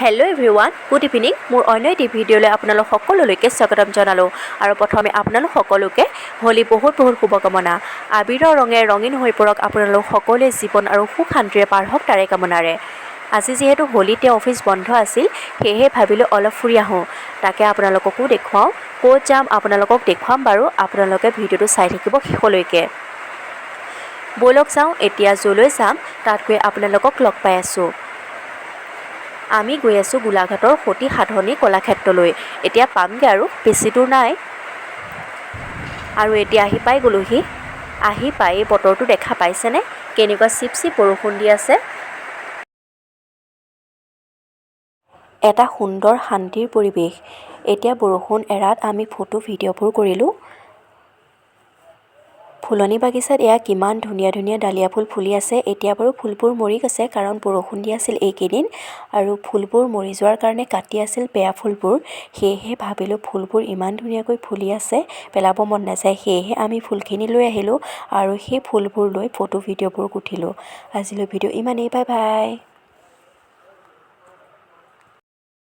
Hello' everyone, good evening. মোৰ অন্য এটি ভিডিঅ'লৈ আপোনালোক সকলোলৈকে স্বাগতম জনালোঁ। আৰু প্ৰথমে আপোনালোক সকলোকে হোলী বহুত শুভকামনা। আবিৰৰ ৰঙে ৰঙীন হৈ পৰক আপোনালোক সকলোৱে জীৱন আৰু সুখ শান্তিৰে পাৰ হওক তাৰে কামনাৰে। আজি যিহেতু হোলীতে অফিচ বন্ধ আছিল, সেয়েহে ভাবিলোঁ অলপ ফুৰি আহোঁ। তাকে আপোনালোককো দেখুৱাওঁ। ক'ত যাম আপোনালোকক দেখুৱাম বাৰু, আপোনালোকে ভিডিঅ'টো চাই থাকিব শেষলৈকে। ব'লক যাওঁ, এতিয়া য'লৈ যাম তাত গৈ আপোনালোকক লগ পাই আছোঁ। আমি গৈ আছোঁ গোলাঘাটৰ সতী সাধনী কলাক্ষেত্ৰলৈ। এতিয়া পামগৈ আৰু বেছি দূৰ নাই। আৰু এতিয়া আহি পাই গ'লোহি। আহি পাই বতৰটো দেখা পাইছেনে, কেনেকুৱা চিপ চিপ বৰষুণ দি আছে। এটা সুন্দৰ শান্তিৰ পৰিৱেশ। এতিয়া বৰষুণ এৰাত আমি ফটো ভিডিঅ'বোৰ কৰিলোঁ। ফুলনি বাগিচাত এয়া কিমান ধুনীয়া ধুনীয়া ডালিয়া ফুল ফুলি আছে। এতিয়া বাৰু ফুলবোৰ মৰি গৈছে, কাৰণ বৰষুণ দি আছিল এইকেইদিন। আৰু ফুলবোৰ মৰি যোৱাৰ কাৰণে কাটি আছিল বেয়া ফুলবোৰ। সেয়েহে ভাবিলোঁ ফুলবোৰ ইমান ধুনীয়াকৈ ফুলি আছে, পেলাব মন নাযায়। সেয়েহে আমি ফুলখিনি লৈ আহিলোঁ আৰু সেই ফুলবোৰ লৈ ফটো ভিডিঅ'বোৰ উঠিলোঁ। আজিলৈ ভিডিঅ' ইমানেই, বাই বাই।